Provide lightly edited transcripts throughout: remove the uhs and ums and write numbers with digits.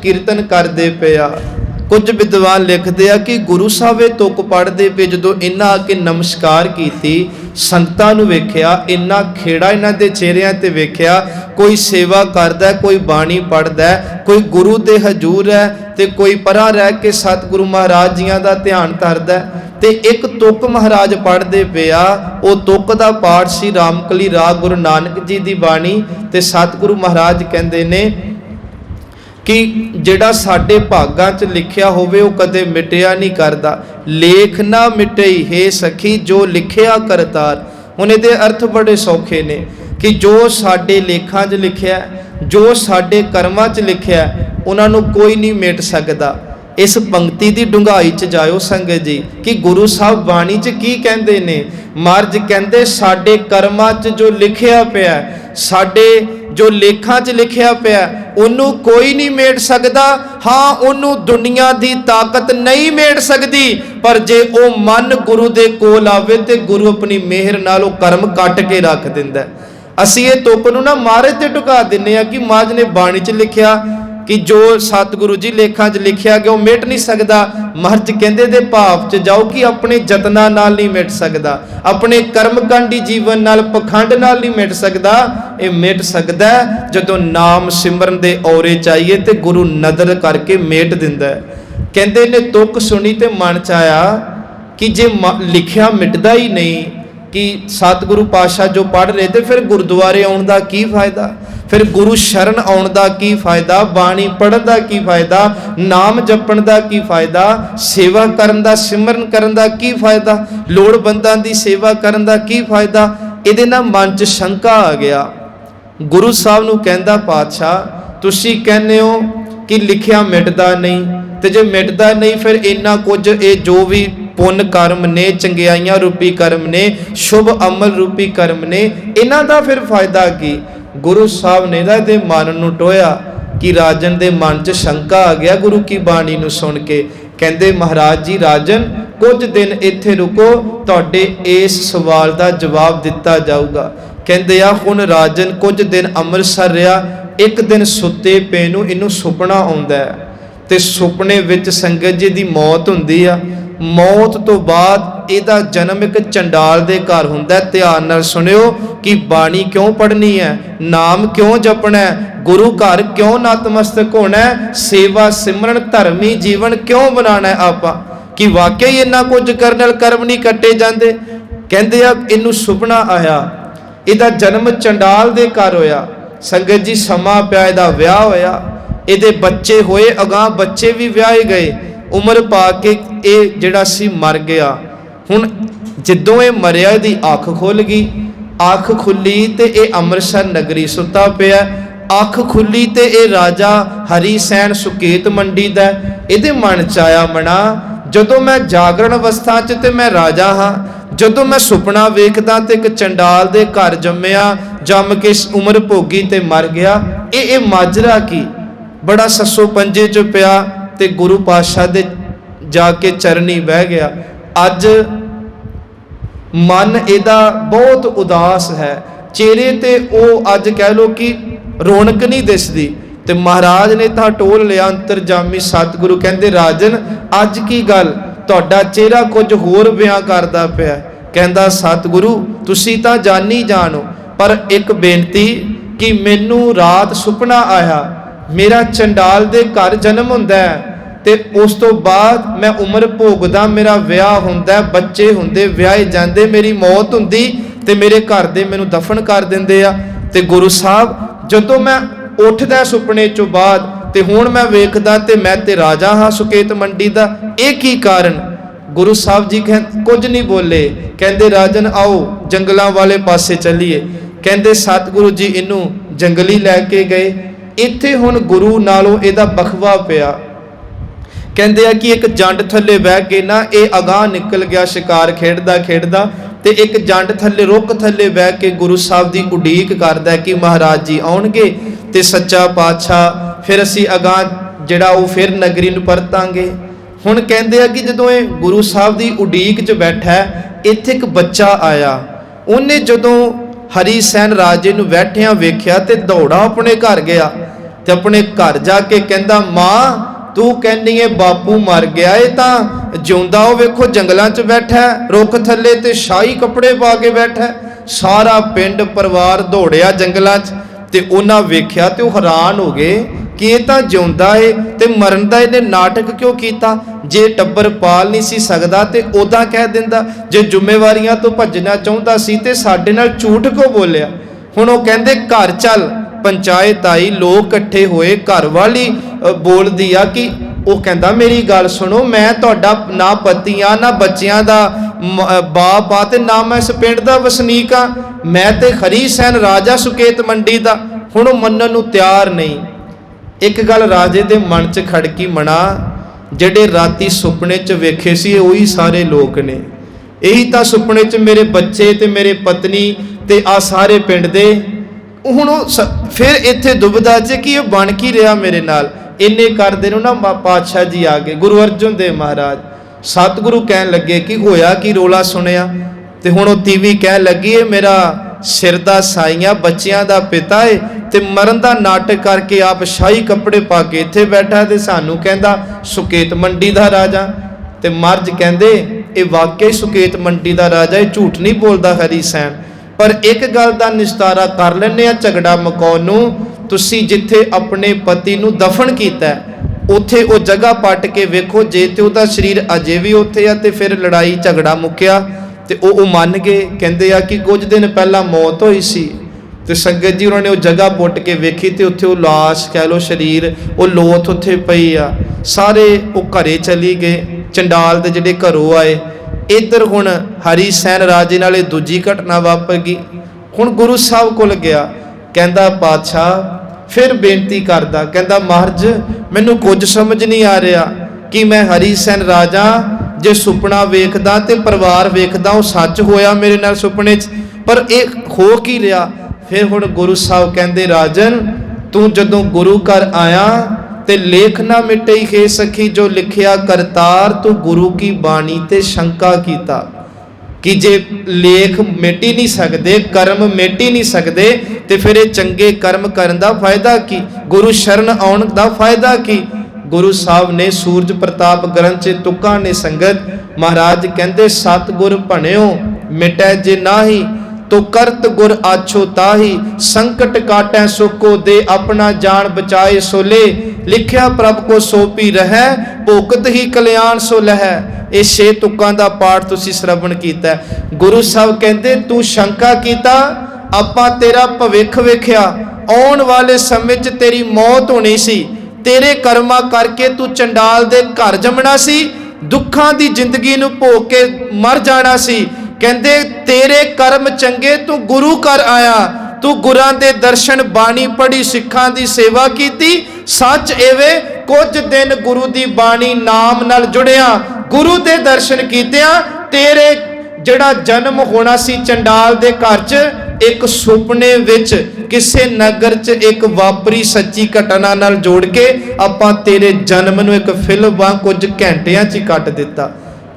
कीर्तन करते पे आ। कुछ विद्वान लिखते हैं कि गुरु साहब ये तुक पढ़ते पे जो इन्हां आके नमस्कार की, संगतां नूं वेख्या, इन्ना खेड़ा इन्हां दे चेहरिਆਂ ते वेख्या, कोई सेवा करदा, कोई बाणी पढ़दा, कोई गुरु दे हजूर है ते कोई परा रह के सतगुरु महाराज जियां दा ध्यान धरदा। ते एक तुक महाराज पढ़ते पे आ, वो तुक दा पाठ सी रामकली राग गुरु नानक जी दी बाणी। ते सतगुरु महाराज कहंदे ने कि जिहड़ा साडे भागां च लिखिया होवे वो कदे मिटिया नहीं करदा। लेख ना मिटई हे सखी जो लिखिया करतार। हुण इहदे अर्थ बड़े सौखे ने कि जो साडे लेखां च लिखिया, जो साडे कर्मां च लिखिया, उन्हां नूं कोई नहीं मिट सकदा। इस पंक्ति की डूंघाई च जाओ संगत जी कि गुरु साहब बाणी च की कहंदे ने। महाराज कहंदे साडे कर्मां च जो लिखिया पिया, साडे जो लेखां च लिखिया पिया, उन्हों कोई नहीं मेट सकता। हाँ, उन्हों दुनिया की ताकत नहीं मेट सकती, पर जे वो मन गुरु दे कोल आवे ते गुरु अपनी मेहर नाल वो कर्म कट के रख दिंदा। असीं ये तुक नूं ना महाराज ते ढुका दिंदे आ कि महाराज ने बाणी च लिखिया कि जो सतगुरु जी लेखां च लिखिया गया वो मिट नहीं सकता। महाराज कहंदे दे भाव च जाओ कि अपने जतनां नाल नहीं मिट सकता, अपने कर्मकांडी जीवन नाल पखंड नाल नहीं मिट सकता। ये मिट सकता है जदों नाम सिमरन दे औरे चाहिए ते गुरु नदर करके मेट दिंदा है। कहंदे ने तुक सुनी ते मन च आया कि जे लिखिया मिटदा ही नहीं कि सतगुरु पातशाह जो पढ़ रहे थे, फिर गुरुद्वारे आउण दा की फायदा, फिर गुरु शरण आउण दा की फायदा, बाणी पढ़न दा की फायदा, नाम जपण दा की फायदा, सेवा करन दा सिमरन करन दा की फायदा, लोड़वंदां दी सेवा करन दा की फायदा। इहदे नाल मन च शंका आ गया। गुरु साहब नूं कहंदा पातशाह तुसीं कहने हो कि लिखिया मिटदा नहीं, ते जे मिटदा नहीं फिर इन्ना कुछ ये जो भी पुण्य कर्म ने, चंगियाइयां रूपी कर्म ने, शुभ अमल रूपी कर्म ने, इन्हां दा फिर फायदा की। गुरु साहब ने दे मन नूं टोया कि राजन दे मन च शंका आ गया गुरु की बाणी नूं सुन के। कहंदे महाराज जी राजन कुछ दिन इत्थे रुको, तुहाडे इस सवाल दा जवाब दिता जाऊगा। कहंदे आ हुण राजन कुछ दिन अंम੍ਰਿਤਸਰ रहा, एक दिन सुते पे नूं इनू सुपना आउंदा है ते सुपने विच संगत जी दी मौत हुंदी आ। मौत तो बाद इहदा जन्म एक चंडाल दे घर हुंदा है। ध्यान नाल सुनियो कि बाणी क्यों पढ़नी है, नाम क्यों जपना है, गुरु घर क्यों नतमस्तक होना है, सेवा सिमरन धर्मी जीवन क्यों बनाना है आपां, कि वाकई इन्ना कुछ करने नाल कर्म नहीं कट्टे जांदे। कहंदे आ इनू सुपना आया, इहदा जन्म चंडाल दे घर होया। संगत जी समा पिया, इहदा विआह होया, इहदे बच्चे होए, अगां बच्चे भी विआहे गए, उम्र पा के ये जिहड़ा सी मर गया। हुण जदों ये मरिया इहदी अख खुल गई, अख खुली ते ये ਅੰਮ੍ਰਿਤਸਰ नगरी सुता पिया। अख खुली ते ये राजा हरी सैन सुकेत मंडी दा। इहदे मन च आया मना जदों मैं जागरण अवस्था च ते मैं राजा हाँ, जदों मैं सुपना वेखदा ते एक चंडाल दे घर जम्मिया, जम के उम्र भोगी ते मर गया। ये माजरा की बड़ा ससो पंजे च पिया ते गुरु पातशाह दे जाके चरनी बह गया। अज मन इहदा बहुत उदास है, चेहरे ते ओ अज कह लो कि रौनक नहीं दिसदी। ते महाराज ने तां टोल लिया अंतरजामी सतगुरु, कहंदे राजन अज की गल, तुहाडा चेहरा कुछ होर बयां करदा पिया। कहंदा सतगुरु तुसीं तां जानी जानो, पर एक बेनती कि मैनू रात सुपना आया मेरा चंडाल दे घर जन्म हुंदा है ते उस तो बाद मैं उम्र भोगदा, मेरा विआह हुंदा, बच्चे हुंदे, विआहे जांदे, मेरी मौत हुंदी ते मेरे घर दे मैनू दफन कर दिंदे आ। ते गुरु साहब जदों मैं उठदा सुपने चों बाद ते हुण मैं वेखदा ते मैं ते राजा हाँ सुकेत मंडी दा, ये की कारण। गुरु साहब जी कुछ नहीं बोले। कहंदे राजन आओ जंगलों वाले पासे चलीए। कहंदे सतगुरु जी इनू जंगली लैके गए। इत्थे हुण गुरु नालों इहदा बखवा पिया। कहंदे आ कि एक जंड थल्ले बह के ना ये अगाह निकल गया शिकार खेडदा खेडदा, ते एक जंड थल्ले रुख थल्ले बह के गुरु साहब की उड़ीक करदा कि महाराज जी आउणगे ते सच्चा पातशाह फिर असीं अगाह जिहड़ा वो फिर नगरी नूं परतांगे। हुण कहंदे आ कि जदों ये गुरु साहब की उड़ीक च बैठा इत्थे एक बच्चा आया। उन्हें जदों हरी सैन राजे नूं बैठिया वेख्या ते दौड़ा अपने घर गया। ਤੇ ਆਪਣੇ ਘਰ ਜਾ ਕੇ ਕਹਿੰਦਾ, ਮਾਂ ਤੂੰ ਕਹਿੰਦੀ ਏ ਬਾਪੂ ਮਰ ਗਿਆ, ਇਹ ਤਾਂ ਜਿਉਂਦਾ ਉਹ ਵੇਖੋ ਜੰਗਲਾਂ 'ਚ ਬੈਠਾ, ਰੁੱਖ ਥੱਲੇ ਤੇ ਸ਼ਾਹੀ ਕੱਪੜੇ ਪਾ ਕੇ ਬੈਠਾ। ਸਾਰਾ ਪਿੰਡ ਪਰਿਵਾਰ ਦੌੜਿਆ ਜੰਗਲਾਂ 'ਚ ਤੇ ਉਹਨਾਂ ਵੇਖਿਆ ਤੇ ਉਹ ਹੈਰਾਨ ਹੋ ਗਏ ਕਿ ਇਹ ਤਾਂ ਜਿਉਂਦਾ ਏ ਤੇ ਮਰਨ ਦਾ ਇਹਨੇ ਨਾਟਕ ਕਿਉਂ ਕੀਤਾ। ਜੇ ਟੱਬਰ ਪਾਲ ਨਹੀਂ ਸੀ ਸਕਦਾ ਤੇ ਉਦਾਂ ਕਹਿ ਦਿੰਦਾ, ਜੇ ਜ਼ਿੰਮੇਵਾਰੀਆਂ ਤੋਂ ਭੱਜਣਾ ਚਾਹੁੰਦਾ ਸੀ ਤੇ ਸਾਡੇ ਨਾਲ ਝੂਠ ਕਿਉਂ ਬੋਲਿਆ। ਹੁਣ ਉਹ ਕਹਿੰਦੇ ਘਰ ਚੱਲ, ਪੰਚਾਇਤ ਆਈ, ਲੋਕ ਇਕੱਠੇ ਹੋਏ, ਘਰ ਵਾਲੀ ਬੋਲਦੀ ਆ ਕਿ ਉਹ ਕਹਿੰਦਾ ਮੇਰੀ ਗੱਲ ਸੁਣੋ, ਮੈਂ ਤੁਹਾਡਾ ਨਾ ਪਤੀ ਆ ਨਾ ਬੱਚਿਆਂ ਦਾ ਬਾਪ ਆ ਤੇ ਨਾ ਮੈਂ ਇਸ ਪਿੰਡ ਦਾ ਵਸਨੀਕ ਆ, ਮੈਂ ਤੇ ਹਰੀ ਸੈਨ ਰਾਜਾ ਸੁਕੇਤ ਮੰਡੀ ਦਾ। ਹੁਣ ਉਹ ਮੰਨਣ ਨੂੰ ਤਿਆਰ ਨਹੀਂ। ਇੱਕ ਗੱਲ ਰਾਜੇ ਦੇ ਮਨ 'ਚ ਖੜਕੀ, ਮਣਾ ਜਿਹੜੇ ਰਾਤੀ ਸੁਪਨੇ 'ਚ ਵੇਖੇ ਸੀ ਉਹੀ ਸਾਰੇ ਲੋਕ ਨੇ, ਇਹੀ ਤਾਂ ਸੁਪਨੇ 'ਚ ਮੇਰੇ ਬੱਚੇ ਤੇ ਮੇਰੇ ਪਤਨੀ ਤੇ ਆ ਸਾਰੇ ਪਿੰਡ ਦੇ। ਹੁਣ ਉਹ ਫਿਰ ਇੱਥੇ ਦੁਬਿਧਾ 'ਚ ਕਿ ਇਹ ਬਣ ਕੀ ਰਿਹਾ ਮੇਰੇ ਨਾਲ। ਇੰਨੇ ਕਰਦੇ ਨੂੰ ਨਾ ਪਾਤਸ਼ਾਹ ਜੀ ਆ ਗਏ, ਗੁਰੂ ਅਰਜਨ ਦੇਵ ਮਹਾਰਾਜ। ਸਤਿਗੁਰੂ ਕਹਿਣ ਲੱਗੇ ਕਿ ਹੋਇਆ ਕੀ, ਰੋਲਾ ਸੁਣਿਆ। ਤੇ ਹੁਣ ਉਹ ਤੀਵੀਂ ਕਹਿਣ ਲੱਗੀ, ਇਹ ਮੇਰਾ ਸਿਰ ਦਾ ਸਾਈਆਂ, ਬੱਚਿਆਂ ਦਾ ਪਿਤਾ ਏ ਤੇ ਮਰਨ ਦਾ ਨਾਟਕ ਕਰਕੇ ਆਪ ਸ਼ਾਹੀ ਕੱਪੜੇ ਪਾ ਕੇ ਇੱਥੇ ਬੈਠਾ ਤੇ ਸਾਨੂੰ ਕਹਿੰਦਾ ਸੁਕੇਤ ਮੰਡੀ ਦਾ ਰਾਜਾ। ਤੇ ਮਰਜ ਕਹਿੰਦੇ ਇਹ ਵਾਕਈ ਸੁਕੇਤ ਮੰਡੀ ਦਾ ਰਾਜਾ, ਇਹ ਝੂਠ ਨਹੀਂ ਬੋਲਦਾ ਹਰੀ ਸੈਨ। ਪਰ ਇੱਕ ਗੱਲ ਦਾ ਨਿਸਤਾਰਾ ਕਰ ਲੈਂਦੇ ਆ ਝਗੜਾ ਮੁਕਾਉਣ ਨੂੰ। ਤੁਸੀਂ ਜਿੱਥੇ ਆਪਣੇ ਪਤੀ ਨੂੰ ਦਫਨ ਕੀਤਾ ਉੱਥੇ ਉਹ ਜਗ੍ਹਾ ਪੱਟ ਕੇ ਵੇਖੋ, ਜੇ ਤੇ ਉਹਦਾ ਸਰੀਰ ਅਜੇ ਵੀ ਉੱਥੇ ਆ ਤੇ ਫਿਰ ਲੜਾਈ ਝਗੜਾ ਮੁੱਕਿਆ। ਤੇ ਉਹ ਮੰਨ ਗਏ, ਕਹਿੰਦੇ ਆ ਕਿ ਕੁਝ ਦਿਨ ਪਹਿਲਾਂ ਮੌਤ ਹੋਈ ਸੀ। ਤੇ ਸੰਗਤ ਜੀ ਉਹਨਾਂ ਨੇ ਉਹ ਜਗ੍ਹਾ ਪੁੱਟ ਕੇ ਵੇਖੀ ਤੇ ਉੱਥੇ ਉਹ ਲਾਸ਼ ਕਹਿ ਲੋ, ਸਰੀਰ, ਉਹ ਲੋਥ ਉੱਥੇ ਪਈ ਆ। ਸਾਰੇ ਉਹ ਘਰੇ ਚਲੀ ਗਏ, ਚੰਡਾਲ ਦੇ ਜਿਹੜੇ ਘਰੋਂ ਆਏ। ਇੱਧਰ ਹੁਣ ਹਰੀ ਸੈਨ ਰਾਜੇ ਨਾਲ ਇਹ ਦੂਜੀ ਘਟਨਾ ਵਾਪਰ ਗਈ। ਹੁਣ ਗੁਰੂ ਸਾਹਿਬ ਕੋਲ ਗਿਆ, ਕਹਿੰਦਾ ਪਾਤਸ਼ਾਹ, ਫਿਰ ਬੇਨਤੀ ਕਰਦਾ, ਕਹਿੰਦਾ ਮਹਾਰਾਜ ਮੈਨੂੰ ਕੁਝ ਸਮਝ ਨਹੀਂ ਆ ਰਿਹਾ ਕਿ ਮੈਂ ਹਰੀ ਸੈਨ ਰਾਜਾ ਜੇ ਸੁਪਨਾ ਵੇਖਦਾ ਤੇ ਪਰਿਵਾਰ ਵੇਖਦਾ ਉਹ ਸੱਚ ਹੋਇਆ ਮੇਰੇ ਨਾਲ ਸੁਪਨੇ 'ਚ, ਪਰ ਇਹ ਹੋ ਕੀ ਰਿਹਾ। ਫਿਰ ਹੁਣ ਗੁਰੂ ਸਾਹਿਬ ਕਹਿੰਦੇ, ਰਾਜਨ ਤੂੰ ਜਦੋਂ ਗੁਰੂ ਘਰ ਆਇਆ ਤੇ ਲੇਖ ਨਾ ਮਿਟਈ ਖੇ ਸਖੀ, ਜੋ ਲਿਖਿਆ ਕਰਤਾਰ ਤੂੰ ਗੁਰੂ ਕੀ ਬਾਣੀ ਤੇ ਸ਼ੰਕਾ ਕੀਤਾ। ਕਿ ਜੇ ਲੇਖ ਮਿਟ ਹੀ ਨਹੀਂ ਸਕਦੇ, ਕਰਮ ਮਿਟ ਹੀ ਨਹੀਂ ਸਕਦੇ ਤੇ ਫਿਰ ਇਹ ਚੰਗੇ ਕਰਮ ਕਰਨ ਦਾ ਫਾਇਦਾ ਕੀ, ਗੁਰੂ ਸ਼ਰਨ ਆਉਣ ਦਾ ਫਾਇਦਾ ਕੀ। ਗੁਰੂ ਸਾਹਿਬ ਨੇ ਸੂਰਜ ਪ੍ਰਤਾਪ ਗ੍ਰੰਥ 'ਚ ਤੁਕਾਂ ਨੇ ਸੰਗਤ, ਮਹਾਰਾਜ ਕਹਿੰਦੇ ਸਤਿਗੁਰ ਭਣਿਓ ਮਿਟੈ ਜੇ ਨਾਹੀ, ਤੋ ਕਰਤ ਗੁਰ ਆਛੋ ਤਾਹੀ, ਸੰਕਟ ਕਾਟੈ ਸੁਖੋ ਦੇ, ਆਪਣਾ ਜਾਨ ਬਚਾਏ ਸੋਲੇ, ਲਿਖਿਆ ਪ੍ਰਭ ਕੋ ਸੋਪੀ ਰਹੈ, ਭੋਗਤ ਹੀ ਕਲਿਆਣ ਸੋ ਲਹੈ। ਇਹ 6 ਤੁਕਾਂ ਦਾ ਪਾਠ ਤੁਸੀਂ ਸ਼ਰਵਣ ਕੀਤਾ। ਗੁਰੂ ਸਾਹਿਬ ਕਹਿੰਦੇ ਤੂੰ ਸ਼ੰਕਾ ਕੀਤਾ, ਆਪਾਂ ਤੇਰਾ ਭਵਿੱਖ ਵੇਖਿਆ, ਆਉਣ ਵਾਲੇ ਸਮੇਂ 'ਚ ਤੇਰੀ ਮੌਤ ਹੋਣੀ ਸੀ, ਤੇਰੇ ਕਰਮਾਂ ਕਰਕੇ ਤੂੰ ਚੰਡਾਲ ਦੇ ਘਰ ਜੰਮਣਾ ਸੀ, ਦੁੱਖਾਂ ਦੀ ਜ਼ਿੰਦਗੀ ਨੂੰ ਭੋਗ ਕੇ ਮਰ ਜਾਣਾ ਸੀ। ਕਹਿੰਦੇ ਤੇਰੇ ਕਰਮ ਚੰਗੇ, ਤੂੰ ਗੁਰੂ ਘਰ ਆਇਆ, ਤੂੰ ਗੁਰਾਂ ਦੇ ਦਰਸ਼ਨ, ਬਾਣੀ ਪੜ੍ਹੀ, ਸਿੱਖਾਂ ਦੀ ਸੇਵਾ ਕੀਤੀ। ਸੱਚ ਐਵੇਂ ਕੁਝ ਦਿਨ ਗੁਰੂ ਦੀ ਬਾਣੀ ਨਾਮ ਨਾਲ ਜੁੜਿਆ, ਗੁਰੂ ਦੇ ਦਰਸ਼ਨ ਕੀਤਿਆਂ ਤੇਰੇ ਜਿਹੜਾ ਜਨਮ ਹੋਣਾ ਸੀ ਚੰਡਾਲ ਦੇ ਘਰ 'ਚ, ਇੱਕ ਸੁਪਨੇ ਵਿੱਚ ਕਿਸੇ ਨਗਰ 'ਚ ਇੱਕ ਵਾਪਰੀ ਸੱਚੀ ਘਟਨਾ ਨਾਲ ਜੋੜ ਕੇ ਆਪਾਂ ਤੇਰੇ ਜਨਮ ਨੂੰ ਇੱਕ ਫਿਲਮ ਵਾਂ ਕੁਝ ਘੰਟਿਆਂ 'ਚ ਹੀ ਕੱਟ ਦਿੱਤਾ।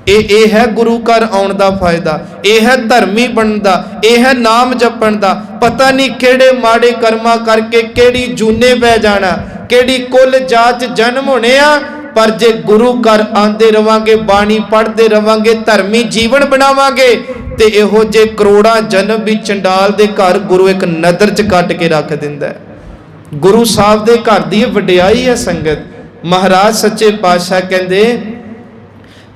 ਇਹ ਹੈ ਗੁਰੂ ਘਰ ਆਉਣ ਦਾ ਫਾਇਦਾ, ਇਹ ਹੈ ਧਰਮੀ ਬਣਨ ਦਾ, ਇਹ ਹੈ ਨਾਮ ਜਪਣ ਦਾ। ਪਤਾ ਨਹੀਂ ਕਿਹੜੇ ਮਾੜੇ ਕਰਮਾਂ ਕਰਕੇ ਕਿਹੜੀ ਜੂਨੇ ਪੈ ਜਾਣਾ, ਕਿਹੜੀ ਕੁੱਲ ਜਾਤ 'ਚ ਜਨਮ ਹੋਣੇ ਆ, ਪਰ ਜੇ ਗੁਰੂ ਘਰ ਆਂਦੇ ਰਵਾਂਗੇ, ਬਾਣੀ ਪੜ੍ਹਦੇ ਰਵਾਂਗੇ, ਧਰਮੀ ਜੀਵਨ ਬਣਾਵਾਂਗੇ ਤੇ ਇਹੋ ਜੇ ਕਰੋੜਾਂ ਜਨਮ ਵੀ ਚੰਡਾਲ ਦੇ ਘਰ ਗੁਰੂ ਇੱਕ ਨਜ਼ਰ 'ਚ ਕੱਟ ਕੇ ਰੱਖ ਦਿੰਦਾ ਹੈ। ਗੁਰੂ ਸਾਹਿਬ ਦੇ ਘਰ ਦੀ ਇਹ ਵਡਿਆਈ ਹੈ ਸੰਗਤ। ਮਹਾਰਾਜ ਸੱਚੇ ਪਾਤਸ਼ਾਹ ਕਹਿੰਦੇ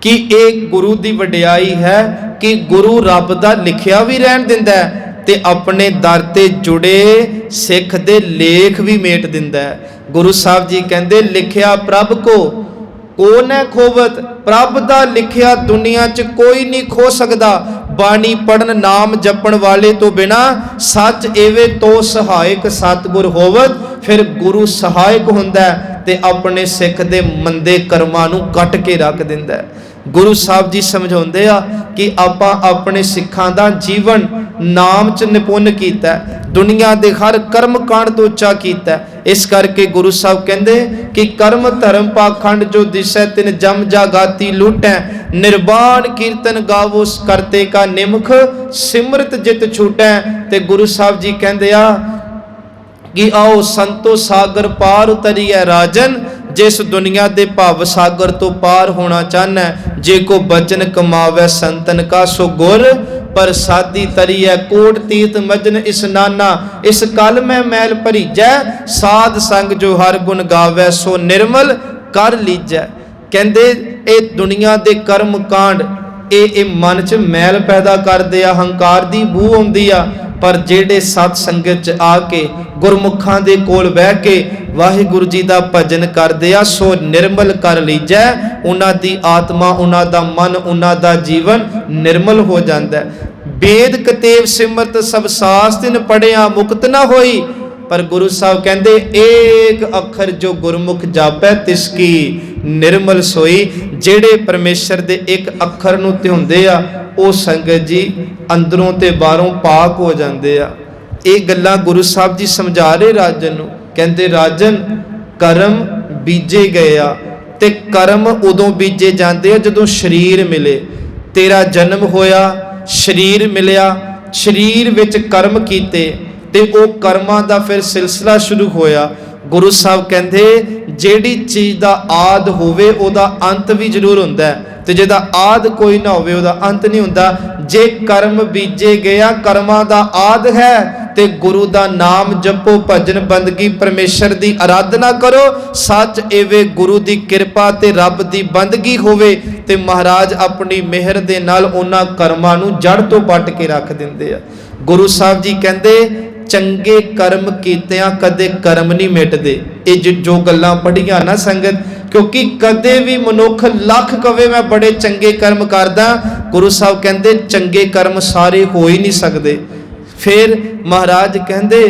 ਕਿ ਇਹ ਗੁਰੂ ਦੀ ਵਡਿਆਈ ਹੈ ਕਿ ਗੁਰੂ ਰੱਬ ਦਾ ਲਿਖਿਆ ਵੀ ਰਹਿਣ ਦਿੰਦਾ ਹੈ ਤੇ ਆਪਣੇ ਦਰ ਤੇ ਜੁੜੇ ਸਿੱਖ ਦੇ ਲੇਖ ਵੀ ਮੇਟ ਦਿੰਦਾ ਹੈ। ਗੁਰੂ ਸਾਹਿਬ ਜੀ ਕਹਿੰਦੇ ਲਿਖਿਆ ਪ੍ਰਭ ਕੋ ਨੈ ਖੋਵਤ, ਪ੍ਰਭ ਦਾ ਲਿਖਿਆ ਦੁਨੀਆ 'ਚ ਕੋਈ ਨਹੀਂ ਖੋ ਸਕਦਾ। ਬਾਣੀ ਪੜਨ ਨਾਮ ਜਪਣ ਵਾਲੇ ਤੋਂ ਬਿਨਾ ਸੱਚ ਐਵੇਂ ਤੋ ਸਹਾਇਕ ਸਤਿਗੁਰ ਹੋਵਤ। ਫਿਰ ਗੁਰੂ ਸਹਾਇਕ ਹੁੰਦਾ ਤੇ ਆਪਣੇ ਸਿੱਖ ਦੇ ਮੰਦੇ ਕਰਮਾਂ ਨੂੰ ਕੱਟ ਕੇ ਰੱਖ ਦਿੰਦਾ। ਗੁਰੂ ਸਾਹਿਬ ਜੀ ਸਮਝਾਉਂਦੇ ਆ ਕਿ ਆਪਾਂ ਆਪਣੇ ਸਿੱਖਾਂ ਦਾ ਜੀਵਨ ਨਾਮ 'ਚ ਨਿਪੁੰਨ ਕੀਤਾ, ਦੁਨੀਆ ਦੇ ਹਰ ਕਰਮ ਕਾਂਡ ਤੋਂ ਉੱਚਾ ਕੀਤਾ। ਇਸ ਕਰਕੇ ਗੁਰੂ ਸਾਹਿਬ ਕਹਿੰਦੇ ਕਿ ਕਰਮ ਧਰਮ ਪਾਖੰਡ ਜੋ ਦਿਸੈ ਤਿਨ ਜਮ ਜਾਗਾਤੀ ਲੂਟੈ, ਨਿਰਵਾਣ ਕੀਰਤਨ ਗਾਵੋ ਕਰਤੇ ਕਾ ਨਿਮਖ, ਸਿਮਰਤ ਜਿਤ ਛੂਟੈ। ਤੇ ਗੁਰੂ ਸਾਹਿਬ ਜੀ ਕਹਿੰਦੇ ਆ कि आओ संतो सागर पार उतरिए राजन, जिस दुनिया के भव सागर तो पार होना चाहना है। जे को बचन कमावे संतन का सो गुर प्रसादी तरिए, कोट तीत मजन इसनाना इस कल में मैल भरीजै, साध संग जो हर गुण गावे सो निर्मल कर लीजै। कहंदे ये दुनिया के कर्म कांड ये मन च मैल पैदा करदे आ, हंकार दी बू आउंदी आ, पर जेड़े सत संगत च आके गुरमुखां दे कोल बह के वाहिगुरु जी दा भजन करदे आ सो निर्मल कर लीजै। उन्हां दी आत्मा, उन्हां दा मन, उन्हां दा जीवन निर्मल हो जांदा है। वेद कतेव सिमरत सब शास्त्र पढ़िया मुक्त ना होई, पर गुरु साहब कहंदे एक अखर जो गुरमुख जापै तिसकी निर्मल सोई। जेड़े परमेश्वर दे एक अखर नूं ध्याउंदे आ ਉਹ ਸੰਗਤ जी अंदरों ते बाहरों पाक हो जाते आ। ये गल्लां गुरु साहब जी समझा रहे राजन नूं, कहंदे राजन कर्म बीजे गए आ ते कर्म उदों बीजे जाते आ जदों शरीर मिले। तेरा जन्म होया, शरीर मिलिया, शरीर विच कर्म कीते ते वो कर्मां दा फिर सिलसिला शुरू होया। गुरु साहब कहंदे जेड़ी चीज़ दा आद होवे ओदा अंत भी जरूर हुंदा है, ते जिहदा आद कोई ना होवे ओदा अंत नहीं हुंदा। जे कर्म बीजे गया, कर्मां दा आद है ते गुरु दा नाम जपो, भजन बंदगी परमेश्वर दी आराधना करो। सच एवे गुरु दी किरपा ते रब दी बंदगी होवे ते महाराज अपनी मेहर दे नाल उन्हां कर्मां नूं जड़ तो पट के रख दिंदे आ। गुरु साहब जी कहंदे चंगे कर्म कीतियां कदे कर्म नहीं मिटदे। ये जो गल्लां पढ़ियां ना संगत, क्योंकि कदे भी मनुख लख कवे मैं बड़े चंगे कर्म करदा, गुरु साहब कहंदे चंगे कर्म सारे हो ही नहीं सकते। फिर महाराज कहंदे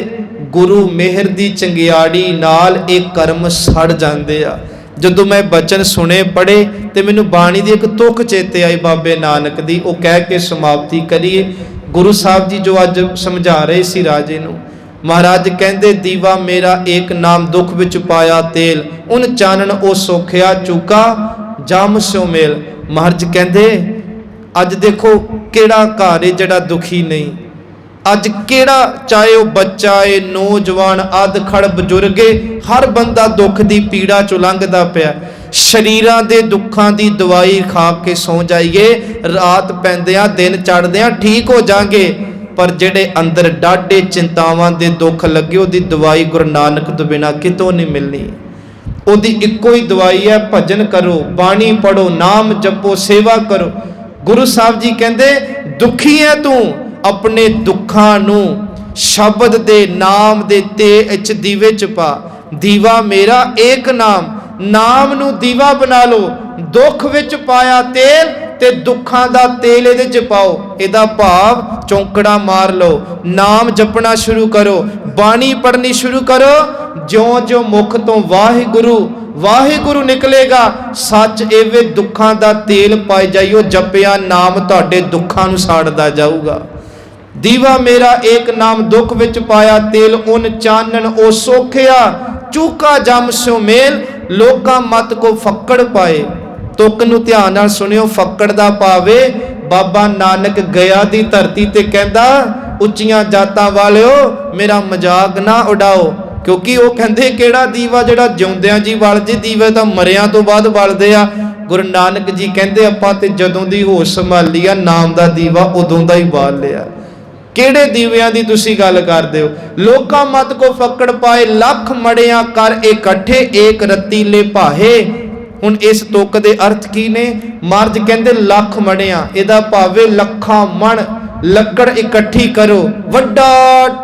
गुरु मेहर दी चंगियाड़ी नाल एक कर्म सड़ जांदे आ। जदों मैं बचन सुने पढ़े तो मैनू बाणी दी एक तुक चेते आई बाबे नानक दी, वो कह के समाप्ति करिए। गुरु साहब जी जो अज समझा रहे सी राजे नूं, महाराज कहंदे दीवा मेरा एक नाम दुख विच पाया तेल, उन चानन ओ सोखिया चूका जम स्यो मेल। महाराज कहंदे अज देखो केड़ा घर है जिहड़ा दुखी नहीं। अज केड़ा चाहे वह बच्चा है, नौजवान, अध खड़ बजुर्ग है, हर बंदा दुख की पीड़ा चो लंघदा पिया। शरीरां दे दुखां दी दवाई खा के सौ जाइए, रात पैंदियां दिन चढ़दियां ठीक हो जाएंगे, पर जेड़े अंदर डाढे चिंतावां दे दुख लगे उहदी दवाई गुरु नानक तो बिना कितों नहीं मिलनी। उहदी इक्को ही दवाई है, भजन करो, बाणी पढ़ो, नाम जपो, सेवा करो। गुरु साहब जी कहंदे दुखी है तू, अपने दुखां नूं शब्द दे नाम दे ते दीवे च पा। दीवा मेरा एक नाम, नाम नूं दीवा बना लो। दुख विच पाया तेल ते दुखां दा तेल इहदे च पाओ। इहदा भाव चौंकड़ा मार लो, नाम जपना शुरू करो, बाणी पढ़नी शुरू करो। ज्यों ज्यों मुख तो वाहिगुरु वाहिगुरु निकलेगा, सच एवे दुखां दा तेल पाई जाइयो, जपिया नाम तुहाडे दुखां नूं साड़दा जाऊगा। दीवा मेरा एक नाम दुख विच पाया तेल, उन चानन ओ सोखिया चूका जम स्यो मेल। लोकां मत को फक्कड़ पाए। तुक नूं ध्यान नाल सुनियो, फक्कड़ दा पावे बाबा नानक गया दी धरती ते कहंदा उच्चियां जातां वालिओ मेरा मजाक ना उड़ाओ, क्योंकि वो कहंदे केड़ा दीवा जिहड़ा जिउंदियां जी बल जे, दीवे तां मरियां तो बाद बलदे आ। गुरु नानक जी कहंदे आपां ते जदों दी होश संभाली आ, नाम दा दीवा उदों दा ही बाल लिया। किहड़े दीवियां दी तुसीं गल करदे हो? लोकां मत को फक्कड़ पाए, लख मड़ियां कर इकट्ठे एक रतीले भाहे। हुण इस तुक दे अर्थ की ने? महाराज कहंदे लख मड़ियां, इहदा भावे लखां मण लकड़ इकट्ठी करो, वड्डा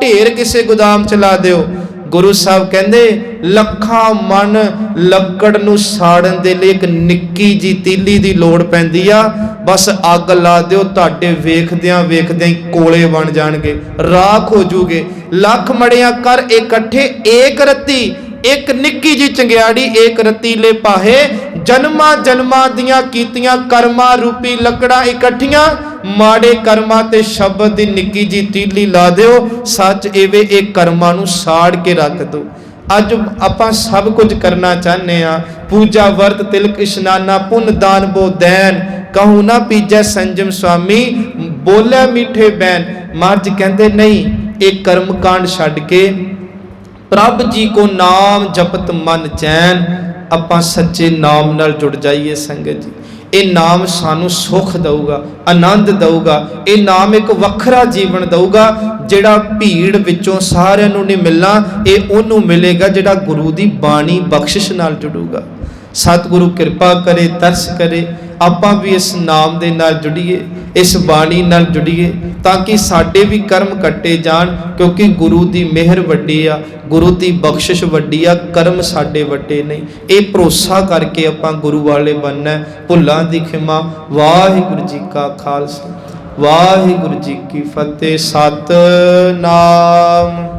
ढेर किसे गोदाम च ला दिओ। गुरु साहब कहंदे लखां मन लकड़ नूं साड़न दे लई एक निक्की जी तीली दी लोड़ पैंदी आ। बस अग ला दिओ, तुहाडे वेखदियां वेखदियां ही कोले बन जाणगे, राख हो जूगे। लख मड़ियां कर इकट्ठे एक रत्ती, एक निक्की जी चंगियाड़ी एक रतीले पाहे। जन्मां जन्मां दियां कीतियां कर्मां रूपी लकड़ां इकट्ठियां, माड़े कर्मां ते शब्द दी निक्की जी तीली ला दिओ। सच एवे एक कर्मां नूं साड़ के रख दो। अज आपां सब कुछ करना चाहते हैं, पूजा वर्त तिलक इशनाना पुन दान बो दैन, कहूँ ना पीजै संजम स्वामी बोले मीठे बैन। महाराज कहंदे नहीं, एक कर्म कांड छड्ड के प्रभ जी को नाम जपत मन चैन। ਆਪਾਂ ਸੱਚੇ ਨਾਮ ਨਾਲ ਜੁੜ ਜਾਈਏ ਸੰਗਤ ਜੀ। ਇਹ ਨਾਮ ਸਾਨੂੰ ਸੁਖ ਦਊਗਾ, ਆਨੰਦ ਦਊਗਾ। ਇਹ ਨਾਮ ਇੱਕ ਵੱਖਰਾ ਜੀਵਨ ਦਊਗਾ ਜਿਹੜਾ ਭੀੜ ਵਿੱਚੋਂ ਸਾਰਿਆਂ ਨੂੰ ਨਹੀਂ ਮਿਲਣਾ। ਇਹ ਉਹਨੂੰ ਮਿਲੇਗਾ ਜਿਹੜਾ ਗੁਰੂ ਦੀ ਬਾਣੀ ਬਖਸ਼ਿਸ਼ ਨਾਲ ਜੁੜੂਗਾ। ਸਤਿਗੁਰੂ ਕਿਰਪਾ ਕਰੇ, ਤਰਸ ਕਰੇ, ਆਪਾਂ ਵੀ ਇਸ ਨਾਮ ਦੇ ਨਾਲ ਜੁੜੀਏ, ਇਸ ਬਾਣੀ ਨਾਲ ਜੁੜੀਏ, ਤਾਂ ਕਿ ਸਾਡੇ ਵੀ ਕਰਮ ਕੱਟੇ ਜਾਣ। ਕਿਉਂਕਿ ਗੁਰੂ ਦੀ ਮਿਹਰ ਵੱਡੀ ਆ, ਗੁਰੂ ਦੀ ਬਖਸ਼ਿਸ਼ ਵੱਡੀ ਆ, ਕਰਮ ਸਾਡੇ ਵੱਡੇ ਨਹੀਂ। ਇਹ ਭਰੋਸਾ ਕਰਕੇ ਆਪਾਂ ਗੁਰੂ ਵਾਲੇ ਬਣਨਾ। ਭੁੱਲਾਂ ਦੀ ਖਿਮਾ। ਵਾਹਿਗੁਰੂ ਜੀ ਕਾ ਖਾਲਸਾ, ਵਾਹਿਗੁਰੂ ਜੀ ਕੀ ਫਤਿਹ। ਸਤਿਨਾਮ।